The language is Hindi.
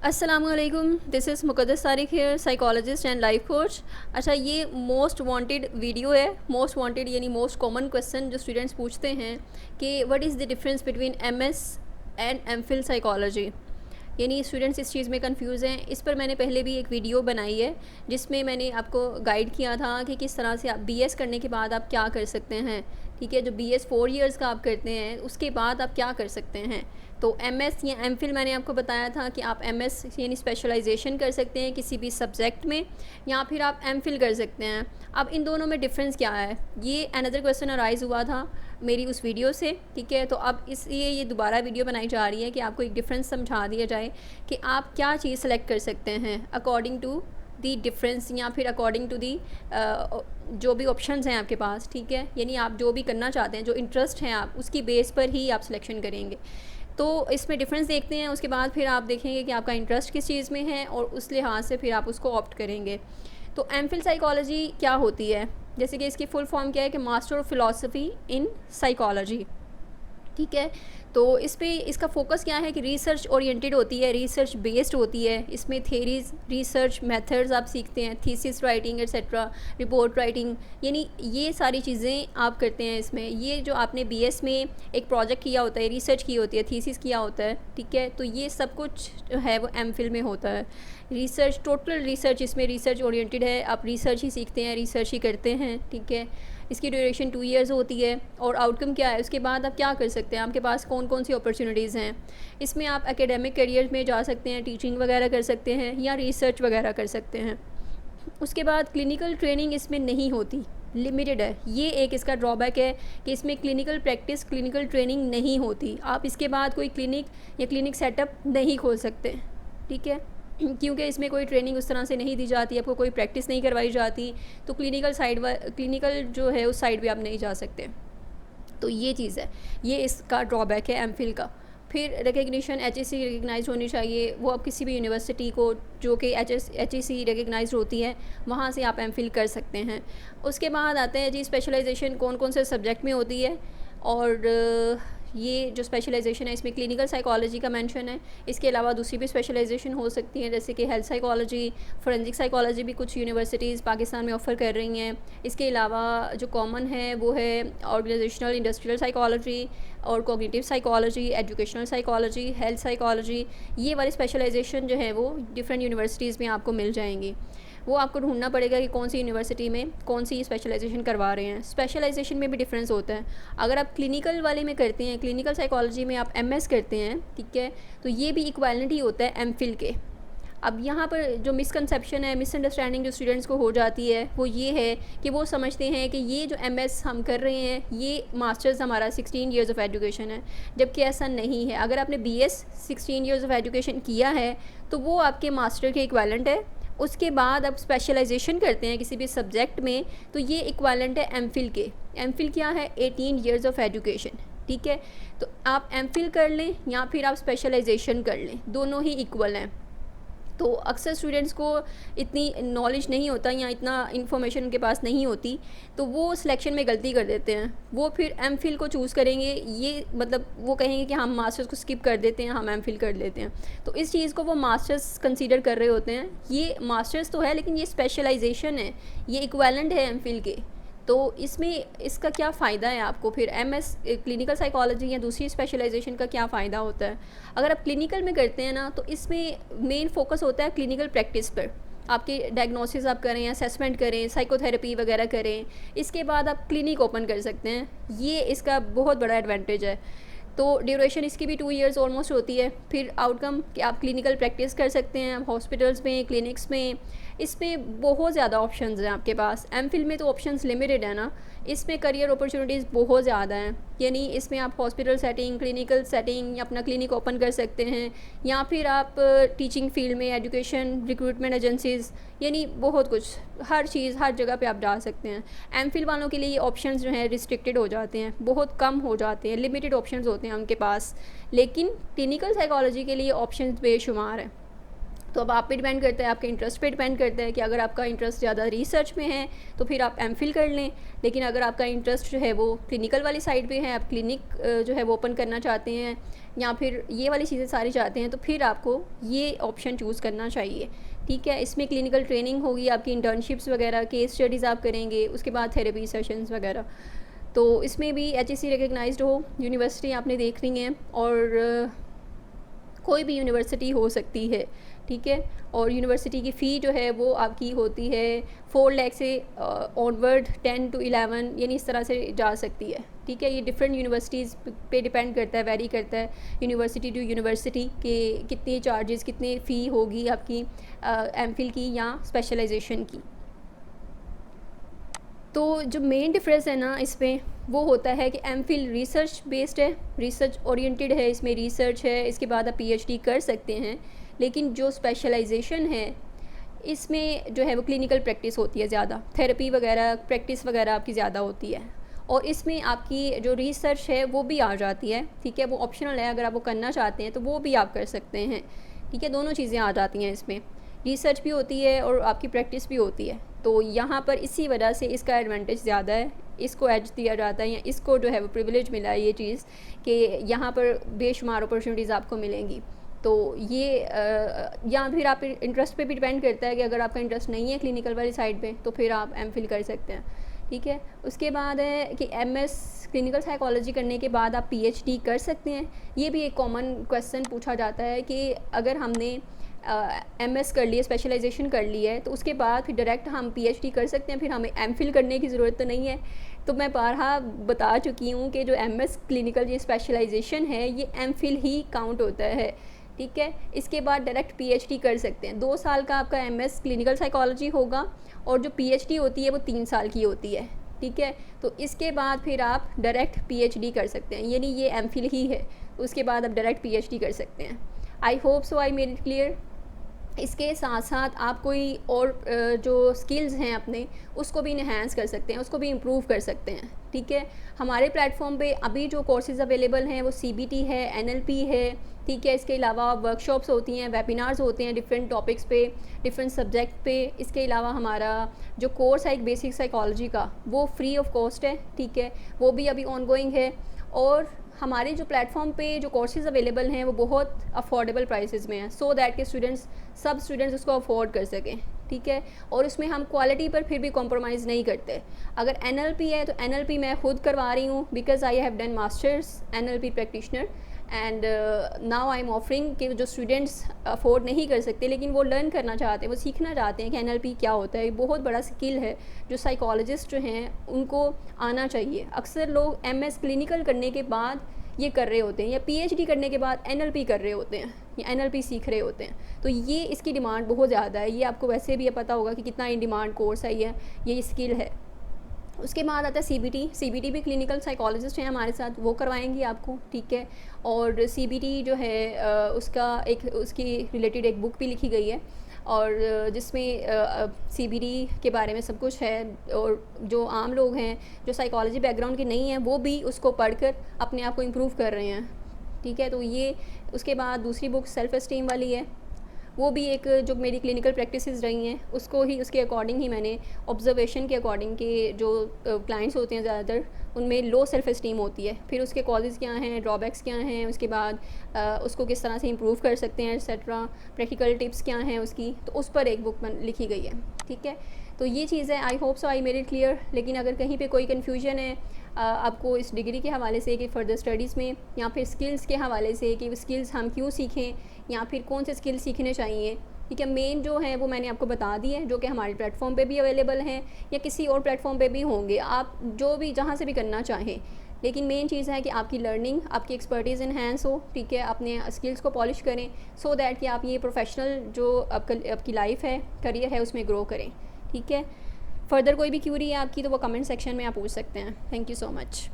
अस्सलामुअलैकुम, this is Muqaddas Tariq here, psychologist and life coach. अच्छा, ये मोस्ट वांटेड वीडियो है। मोस्ट वांटेड यानी मोस्ट कॉमन क्वेश्चन जो स्टूडेंट्स पूछते हैं कि what is the difference between MS and MPhil psychology. यानी स्टूडेंट्स इस चीज़ में कंफ्यूज हैं। इस पर मैंने पहले भी एक वीडियो बनाई है जिसमें मैंने आपको गाइड किया था कि किस तरह से आप बीएस करने के बाद आप क्या कर सकते हैं। ठीक है, जो बीएस 4 इयर्स का आप करते हैं उसके बाद आप क्या कर सकते हैं। तो एमएस या एमफिल मैंने आपको बताया था कि आप एमएस यानी स्पेशलाइजेशन कर सकते हैं किसी भी सब्जेक्ट में, या फिर आप एमफिल कर सकते हैं। अब इन दोनों में डिफरेंस क्या है, ये अनदर क्वेश्चन अराइज़ हुआ था मेरी उस वीडियो से। ठीक है, तो अब इसलिए ये दोबारा वीडियो बनाई जा रही है कि आपको एक डिफरेंस समझा दिया जाए कि आप क्या चीज़ सेलेक्ट कर सकते हैं अकॉर्डिंग टू दी डिफरेंस, या फिर अकॉर्डिंग टू दी जो भी ऑप्शंस हैं आपके पास। ठीक है, यानी आप जो भी करना चाहते हैं, जो इंटरेस्ट हैं आप उसकी बेस पर ही आप सिलेक्शन करेंगे। तो इसमें डिफरेंस देखते हैं, उसके बाद फिर आप देखेंगे कि आपका इंटरेस्ट किस चीज़ में है और उस लिहाज से फिर आप उसको ऑप्ट करेंगे। तो एमफिल साइकोलॉजी क्या होती है, जैसे कि इसकी फुल फॉर्म क्या है कि master of philosophy in psychology. ठीक है, तो इस पे इसका फोकस क्या है कि रिसर्च ओरिएंटेड होती है, रिसर्च बेस्ड होती है। इसमें थेरीज, रिसर्च मेथड्स आप सीखते हैं, thesis writing etcetera, report writing, यानी ये सारी चीज़ें आप करते हैं इसमें। ये जो आपने बीएस में एक प्रोजेक्ट किया होता है, रिसर्च की होती है, थीसिस किया होता है, ठीक है, तो ये सब कुछ जो है वो एमफिल में होता है। रिसर्च, टोटल रिसर्च, इसमें रिसर्च ओरिएंटेड है, आप रिसर्च ही सीखते हैं, रिसर्च ही करते हैं। ठीक है, इसकी ड्यूरेशन 2 इयर्स होती है। और आउटकम क्या है, उसके बाद आप क्या कर सकते हैं, आपके पास कौन कौन सी अपॉर्चुनिटीज़ हैं। इसमें आप एकेडमिक करियर में जा सकते हैं, टीचिंग वगैरह कर सकते हैं या रिसर्च वगैरह कर सकते हैं। उसके बाद क्लिनिकल ट्रेनिंग इसमें नहीं होती, लिमिटेड है। ये एक इसका ड्रॉबैक है कि इसमें क्लिनिकल प्रैक्टिस, क्लिनिकल ट्रेनिंग नहीं होती। आप इसके बाद कोई क्लिनिक या क्लिनिक सेटअप नहीं खोल सकते। ठीक है, क्योंकि इसमें कोई ट्रेनिंग उस तरह से नहीं दी जाती, आपको कोई प्रैक्टिस नहीं करवाई जाती, तो क्लिनिकल जो है उस साइड पे आप नहीं जा सकते। तो ये चीज़ है, ये इसका ड्रॉबैक है एमफिल का। फिर रिकग्निशन एचईसी रिकग्नाइज होनी चाहिए, वो आप किसी भी यूनिवर्सिटी को जो कि एचईसी रिकग्नाइज होती है वहाँ से आप एमफिल कर सकते हैं। उसके बाद आते हैं जी स्पेशलाइजेशन कौन कौन से सब्जेक्ट में होती है। और ये जो स्पेशलाइजेशन है इसमें क्लिनिकल साइकोलॉजी का मेंशन है। इसके अलावा दूसरी भी स्पेशलाइजेशन हो सकती है, जैसे कि हेल्थ साइकोलॉजी, फोरेंसिक साइकोलॉजी भी कुछ यूनिवर्सिटीज़ पाकिस्तान में ऑफ़र कर रही हैं। इसके अलावा जो कॉमन है वो है ऑर्गेनाइजेशनल इंडस्ट्रियल साइकोलॉजी और cognitive psychology, educational psychology, health psychology. ये वाली स्पेशलाइजेशन जो है वो डिफरेंट यूनिवर्सिटीज़ में आपको मिल जाएंगी। वो आपको ढूंढना पड़ेगा कि कौन सी यूनिवर्सिटी में कौन सी स्पेशलाइजेशन करवा रहे हैं। स्पेशलाइजेशन में भी डिफरेंस होता है। अगर आप क्लिनिकल वाले में करते हैं, क्लिनिकल साइकोलॉजी में आप एमएस करते हैं, ठीक है, तो ये भी इक्वालिटी ही होता है एमफिल के। अब यहाँ पर जो मिसकंसेप्शन है, मिसअंडरस्टैंडिंग जो स्टूडेंट्स को हो जाती है वो ये है कि वो समझते हैं कि ये जो एमएस हम कर रहे हैं ये मास्टर्स हमारा 16 इयर्स ऑफ एजुकेशन है, जबकि ऐसा नहीं है। अगर आपने बीएस 16 इयर्स ऑफ एजुकेशन किया है तो वो आपके मास्टर के इक्वालेंट है। उसके बाद आप स्पेशलाइजेशन करते हैं किसी भी सब्जेक्ट में तो ये इक्वालेंट है एमफिल के। एमफिल क्या है, 18 इयर्स ऑफ एजुकेशन। ठीक है, तो आप एमफिल कर लें या फिर आप स्पेशलाइजेशन कर लें, दोनों ही इक्वल हैं। तो अक्सर स्टूडेंट्स को इतनी नॉलेज नहीं होता या इतना इन्फॉर्मेशन उनके पास नहीं होती, तो वो सिलेक्शन में गलती कर देते हैं। वो फिर एमफिल को चूज़ करेंगे, ये मतलब वो कहेंगे कि हम मास्टर्स को स्किप कर देते हैं, हम एमफिल कर लेते हैं। तो इस चीज़ को वो मास्टर्स कंसीडर कर रहे होते हैं। ये मास्टर्स तो है लेकिन ये स्पेशलाइजेशन है, ये इक्विवेलेंट है एमफिल के। तो इसमें इसका क्या फ़ायदा है आपको, फिर एमएस क्लिनिकल साइकोलॉजी या दूसरी स्पेशलाइजेशन का क्या फ़ायदा होता है। अगर आप क्लिनिकल में करते हैं ना तो इसमें मेन फोकस होता है क्लिनिकल प्रैक्टिस पर। आपकी डायग्नोसिस आप करें, असेसमेंट करें, साइकोथेरेपी वगैरह करें, इसके बाद आप क्लिनिक ओपन कर सकते हैं। ये इसका बहुत बड़ा एडवांटेज है। तो ड्यूरेशन इसकी भी 2 इयर्स ऑलमोस्ट होती है। फिर आउटकम कि आप क्लिनिकल प्रैक्टिस कर सकते हैं हॉस्पिटल्स में, क्लिनिक्स में। इसमें बहुत ज़्यादा ऑप्शंस हैं आपके पास। एमफिल में तो ऑप्शंस लिमिटेड है ना, इसमें करियर अपॉर्चुनिटीज़ बहुत ज़्यादा हैं। यानी इसमें आप हॉस्पिटल सेटिंग, क्लिनिकल सेटिंग अपना क्लिनिक ओपन कर सकते हैं, या फिर आप टीचिंग फील्ड में, एजुकेशन, रिक्रूटमेंट एजेंसीज़, यानी बहुत कुछ, हर चीज़, हर जगह पे आप जा सकते हैं। एमफिल वालों के लिए ये ऑप्शंस जो हैं रिस्ट्रिक्टेड हो जाते हैं, बहुत कम हो जाते हैं, लिमिटेड ऑप्शंस होते हैं उनके पास। लेकिन क्लिनिकल साइकोलॉजी के लिए ऑप्शंस बेशुमार हैं। तो अब आप पे डिपेंड करता है, आपके इंटरेस्ट पे डिपेंड करता है कि अगर आपका इंटरेस्ट ज़्यादा रिसर्च में है तो फिर आप एमफिल कर लें, लेकिन अगर आपका इंटरेस्ट जो है वो क्लिनिकल वाली साइड पे है, आप क्लिनिक जो है वो ओपन करना चाहते हैं या फिर ये वाली चीज़ें सारी चाहते हैं, तो फिर आपको ये ऑप्शन चूज़ करना चाहिए। ठीक है, इसमें क्लिनिकल ट्रेनिंग होगी, आपकी इंटर्नशिप्स वगैरह, केस स्टडीज़ आप करेंगे, उसके बाद थेरेपी सेशंस वगैरह। तो इसमें भी HSC रिकग्नाइज्ड हो यूनिवर्सिटी आपने देख रही हैं, और कोई भी यूनिवर्सिटी हो सकती है। ठीक है, और यूनिवर्सिटी की फ़ी जो है वो आपकी होती है 4 लाख से ऑनवर्ड 10 to 11 यानी इस तरह से जा सकती है। ठीक है, ये डिफरेंट यूनिवर्सिटीज़ पे डिपेंड करता है, वेरी करता है यूनिवर्सिटी टू यूनिवर्सिटी के कितने चार्जेस, कितनी फ़ी होगी आपकी एमफिल की या स्पेशलाइजेशन की। तो जो मेन डिफरेंस है ना इसमें वो होता है कि एमफिल रिसर्च बेस्ड है, रिसर्च ओरिएंटेड है, इसमें रिसर्च है, इसके बाद आप PhD कर सकते हैं। लेकिन जो स्पेशलाइजेशन है इसमें जो है वो क्लिनिकल प्रैक्टिस होती है ज़्यादा, थेरेपी वगैरह प्रैक्टिस वगैरह आपकी ज़्यादा होती है, और इसमें आपकी जो रिसर्च है वो भी आ जाती है। ठीक है, वो ऑप्शनल है, अगर आप वो करना चाहते हैं तो वो भी आप कर सकते हैं। ठीक है, दोनों चीज़ें आ जाती हैं इसमें, रिसर्च भी होती है और आपकी प्रैक्टिस भी होती है। तो यहाँ पर इसी वजह से इसका एडवांटेज ज़्यादा है, इसको एज दिया जाता है, या इसको जो है वो प्रिविलेज मिला है ये चीज़ कि यहाँ पर बेशुमार अपॉर्चुनिटीज़ आपको मिलेंगी। तो ये या फिर आप इंटरेस्ट पे भी डिपेंड करता है कि अगर आपका इंटरेस्ट नहीं है क्लिनिकल वाली साइड पे तो फिर आप एमफिल कर सकते हैं। ठीक है, उसके बाद है कि MS क्लिनिकल साइकोलॉजी करने के बाद आप PhD कर सकते हैं। ये भी एक कॉमन क्वेश्चन पूछा जाता है कि अगर हमने MS कर लिए, स्पेशलाइजेशन कर ली है, तो उसके बाद फिर डायरेक्ट हम PhD कर सकते हैं, फिर हमें एमफिल करने की ज़रूरत तो नहीं है। तो मैं बारहा बता चुकी हूँ कि जो MS क्लिनिकल ये स्पेशलाइजेशन है ये एमफिल ही काउंट होता है। ठीक है, इसके बाद डायरेक्ट PhD कर सकते हैं। 2 साल का आपका MS क्लिनिकल साइकोलॉजी होगा, और जो PhD होती है वो 3 साल की होती है। ठीक है, तो इसके बाद फिर आप डायरेक्ट PhD कर सकते हैं, यानी ये एमफिल ही है, उसके बाद आप डायरेक्ट PhD कर सकते हैं। I hope so I made it clear. इसके साथ साथ आप कोई और जो स्किल्स हैं अपने उसको भी इन्हेंस कर सकते हैं, उसको भी इम्प्रूव कर सकते हैं। ठीक है, हमारे प्लेटफॉर्म पे अभी जो कोर्सेज़ अवेलेबल हैं वो CBT है, NLP है। ठीक है, इसके अलावा वर्कशॉप्स होती हैं, वेबिनार्स होते हैं डिफरेंट टॉपिक्स पे, डिफरेंट सब्जेक्ट पे। इसके अलावा हमारा जो कोर्स है एक बेसिक साइकोलॉजी का वो फ्री ऑफ कॉस्ट है। ठीक है, वो भी अभी ऑनगोइंग है, और हमारे जो प्लेटफॉर्म पे जो कोर्सेज़ अवेलेबल हैं वो बहुत अफोर्डेबल प्राइसेस में हैं, सो दैट के सब स्टूडेंट्स उसको अफोर्ड कर सकें। ठीक है, और उसमें हम क्वालिटी पर फिर भी कॉम्प्रोमाइज़ नहीं करते। अगर NLP है तो NLP मैं खुद करवा रही हूँ, because I have done masters NLP practitioner, and now I am offering कि जो स्टूडेंट्स अफोर्ड नहीं कर सकते लेकिन वो लर्न करना चाहते हैं, वो सीखना चाहते हैं कि NLP क्या होता है। ये बहुत बड़ा स्किल है जो साइकोलॉजिस्ट जो हैं उनको आना चाहिए। अक्सर लोग MS क्लिनिकल करने के बाद ये कर रहे होते हैं, या PhD करने के बाद NLP कर रहे होते हैं, या NLP सीख रहे होते हैं। तो ये इसकी डिमांड बहुत ज़्यादा है, ये आपको वैसे भी ये पता होगा कि कितना इन डिमांड कोर्स है ये स्किल है। उसके बाद आता है CBT भी क्लिनिकल साइकोलॉजिस्ट हैं हमारे साथ, वो करवाएंगी आपको। ठीक है, और CBT जो है उसकी रिलेटेड एक बुक भी लिखी गई है, और जिसमें CBT के बारे में सब कुछ है, और जो आम लोग हैं जो साइकोलॉजी बैकग्राउंड के नहीं हैं वो भी उसको पढ़कर अपने आप को इम्प्रूव कर रहे हैं। ठीक है, तो ये उसके बाद दूसरी बुक सेल्फ एस्टीम वाली है, वो भी एक जो मेरी क्लिनिकल प्रैक्टिसेस रही हैं उसको ही उसके अकॉर्डिंग ही मैंने ऑब्जर्वेशन के अकॉर्डिंग के जो क्लाइंट्स होते हैं ज़्यादातर उनमें लो सेल्फ एस्टीम होती है, फिर उसके कॉजेज़ क्या हैं, ड्रॉबैक्स क्या हैं, उसके बाद उसको किस तरह से इम्प्रूव कर सकते हैं एक्सेट्रा, प्रैक्टिकल टिप्स क्या हैं उसकी, तो उस पर एक बुक लिखी गई है। ठीक है, तो ये चीज़ है। I hope so I made it clear. लेकिन अगर कहीं पे कोई कन्फ्यूजन है आपको इस डिग्री के हवाले से कि फ़र्दर स्टडीज़ में, या फिर स्किल्स के हवाले से कि स्किल्स हम क्यों सीखें, या फिर कौन से स्किल्स सीखने चाहिए, ठीक है, मेन जो है वो मैंने आपको बता दी है, जो कि हमारे प्लेटफॉर्म पे भी अवेलेबल हैं या किसी और प्लेटफॉर्म पे भी होंगे, आप जो भी जहाँ से भी करना चाहें। लेकिन मेन चीज़ है कि आपकी लर्निंग, आपकी एक्सपर्टीज़ इन्हेंस हो। ठीक है, अपने स्किल्स को पॉलिश करें, सो दैट कि आप ये प्रोफेशनल जो आपकी लाइफ है, करियर है, उसमें ग्रो करें। ठीक है, फ़र्दर कोई भी क्यूरी है आपकी तो वो कमेंट सेक्शन में आप पूछ सकते हैं। Thank you so much.